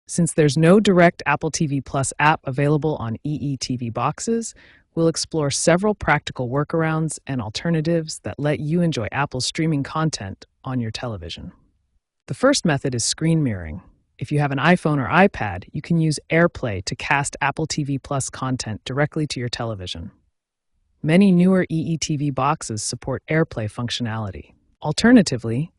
Since there's no direct Apple TV Plus app available on EE TV boxes, we'll explore several practical workarounds and alternatives that let you enjoy Apple's streaming content on your television. The first method is screen mirroring. If you have an iPhone or iPad, you can use AirPlay to cast Apple TV Plus content directly to your television. Many newer EE TV boxes support AirPlay functionality. Alternatively,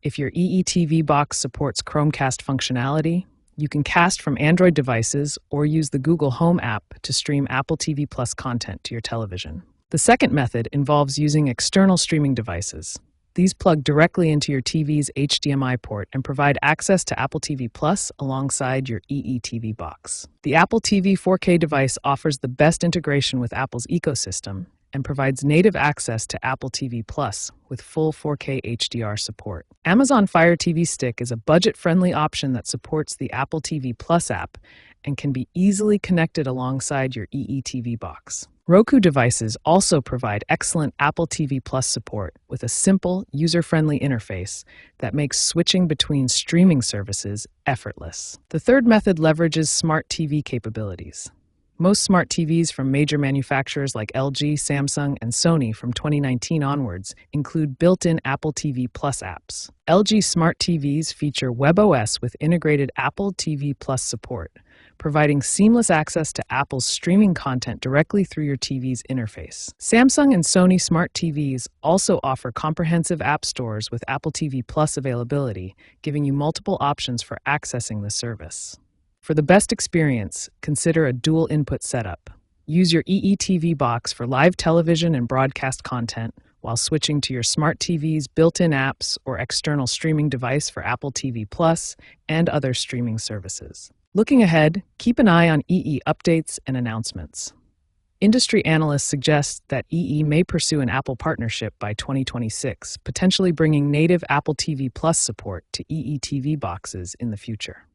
if your EE TV box supports Chromecast functionality, you can cast from Android devices or use the Google Home app to stream Apple TV Plus content to your television. The second method involves using external streaming devices. These plug directly into your TV's HDMI port and provide access to Apple TV Plus alongside your EE TV box. The Apple TV 4K device offers the best integration with Apple's ecosystem and provides native access to Apple TV Plus with full 4K HDR support. Amazon Fire TV Stick is a budget-friendly option that supports the Apple TV Plus app and can be easily connected alongside your EE TV box. Roku devices also provide excellent Apple TV Plus support with a simple, user-friendly interface that makes switching between streaming services effortless. The third method leverages smart TV capabilities. Most smart TVs from major manufacturers like LG, Samsung, and Sony from 2019 onwards include built-in Apple TV Plus apps. LG smart TVs feature WebOS with integrated Apple TV Plus support, providing seamless access to Apple's streaming content directly through your TV's interface. Samsung and Sony smart TVs also offer comprehensive app stores with Apple TV Plus availability, giving you multiple options for accessing the service. For the best experience, consider a dual input setup. Use your EE TV box for live television and broadcast content while switching to your smart TV's built-in apps or external streaming device for Apple TV Plus and other streaming services. Looking ahead, keep an eye on EE updates and announcements. Industry analysts suggest that EE may pursue an Apple partnership by 2026, potentially bringing native Apple TV Plus support to EE TV boxes in the future.